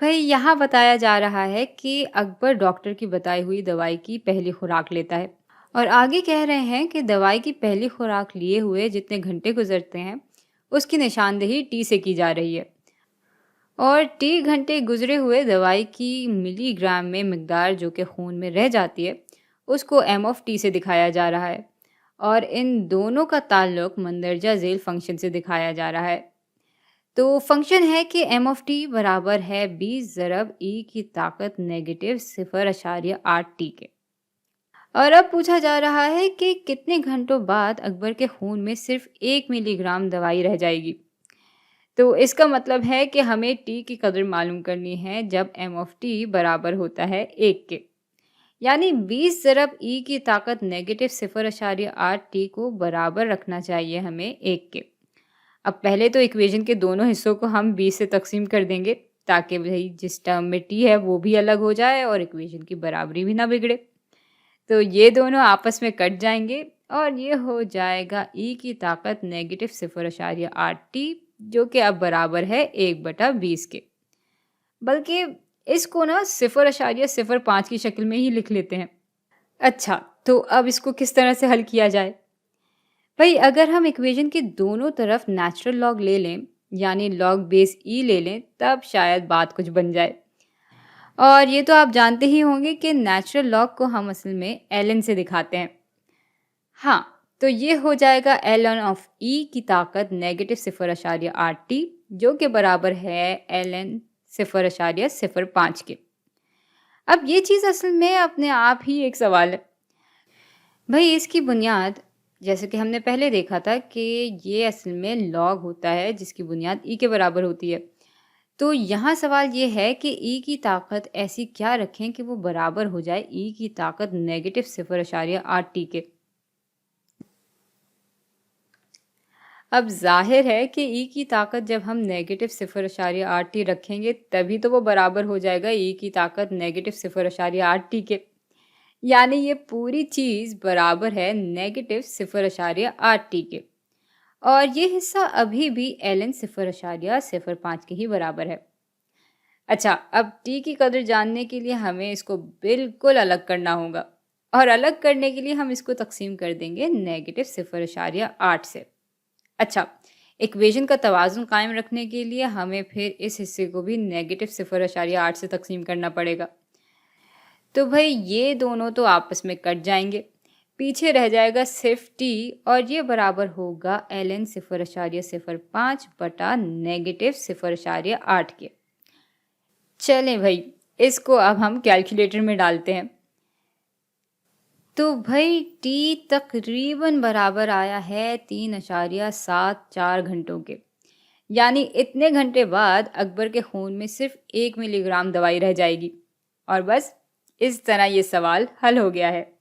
भई यहाँ बताया जा रहा है कि अकबर डॉक्टर की बताई हुई दवाई की पहली खुराक लेता है और आगे कह रहे हैं कि दवाई की पहली खुराक लिए हुए जितने घंटे गुजरते हैं उसकी निशानदेही टी से की जा रही है और टी घंटे गुजरे हुए दवाई की मिलीग्राम में मिकदार जो कि खून में रह जाती है उसको एम ऑफ टी से दिखाया जा रहा है और इन दोनों का ताल्लुक मंदरजा झेल फंक्शन से दिखाया जा रहा है। तो फंक्शन है कि एम ऑफ टी बराबर है 20 ज़रब ई की ताकत नेगेटिव 0.8 टी के। और अब पूछा जा रहा है कि कितने घंटों बाद अकबर के खून में सिर्फ 1 मिलीग्राम दवाई रह जाएगी। तो इसका मतलब है कि हमें टी की कदर मालूम करनी है जब एम ऑफ टी बराबर होता है 1 के। यानी 20 ज़रब ई की ताकत नेगेटिव 0.8 टी को बराबर रखना चाहिए हमें 1 के। अब पहले तो इक्वेशन के दोनों हिस्सों को हम 20 से तकसीम कर देंगे ताकि भाई जिस टर्म में टी है वो भी अलग हो जाए और इक्वेशन की बराबरी भी ना बिगड़े। तो ये दोनों आपस में कट जाएंगे और ये हो जाएगा ई की ताकत नेगेटिव 0.8 टी जो कि अब बराबर है 1/20 के। बल्कि इसको ना 0.05 की शक्ल में ही लिख लेते हैं। अच्छा, तो अब इसको किस तरह से हल किया जाए? भाई अगर हम इक्वेशन के दोनों तरफ नेचुरल लॉग ले लें यानी लॉग बेस ई ले लें तब शायद बात कुछ बन जाए। और ये तो आप जानते ही होंगे कि नेचुरल लॉग को हम असल में एल से दिखाते हैं। हाँ, तो ये हो जाएगा एल एन ऑफ ई की ताकत नेगेटिव 0.8 टी जो कि बराबर है एल एन 0.05 के। अब ये चीज़ असल में अपने आप ही एक सवाल है। भाई इसकी बुनियाद जैसे कि हमने पहले देखा था कि ये असल में लॉग होता है जिसकी बुनियाद ई के बराबर होती है। तो यहाँ सवाल ये है कि ई की ताकत ऐसी क्या रखें कि वो बराबर हो जाए ई की ताकत नेगेटिव 0.8 टी के। अब जाहिर है कि ई की ताकत जब हम नेगेटिव 0.8 टी रखेंगे तभी तो वो बराबर हो जाएगा ई की ताकत नेगेटिव 0.8 टी के। यानी ये पूरी चीज़ बराबर है नेगेटिव 0.8 टी के और ये हिस्सा अभी भी एल एन 0.05 के ही बराबर है। अच्छा, अब टी की कदर जानने के लिए हमें इसको बिल्कुल अलग करना होगा और अलग करने के लिए हम इसको तकसीम कर देंगे नेगेटिव 0.8 से। अच्छा, इक्वेशन का तवाज़ुन कायम रखने के लिए हमें फिर इस हिस्से को भी नेगेटिव 0.8 से तकसीम करना पड़ेगा। तो भाई ये दोनों तो आपस में कट जाएंगे, पीछे रह जाएगा सिर्फ टी और ये बराबर होगा एल एन 0.05 बटा नेगेटिव 0.8 के। चलें भाई इसको अब हम कैलकुलेटर में डालते हैं। तो भाई टी तकरीबन बराबर आया है 3.74 घंटों के। यानी इतने घंटे बाद अकबर के खून में सिर्फ 1 मिलीग्राम दवाई रह जाएगी और बस इस तरह ये सवाल हल हो गया है।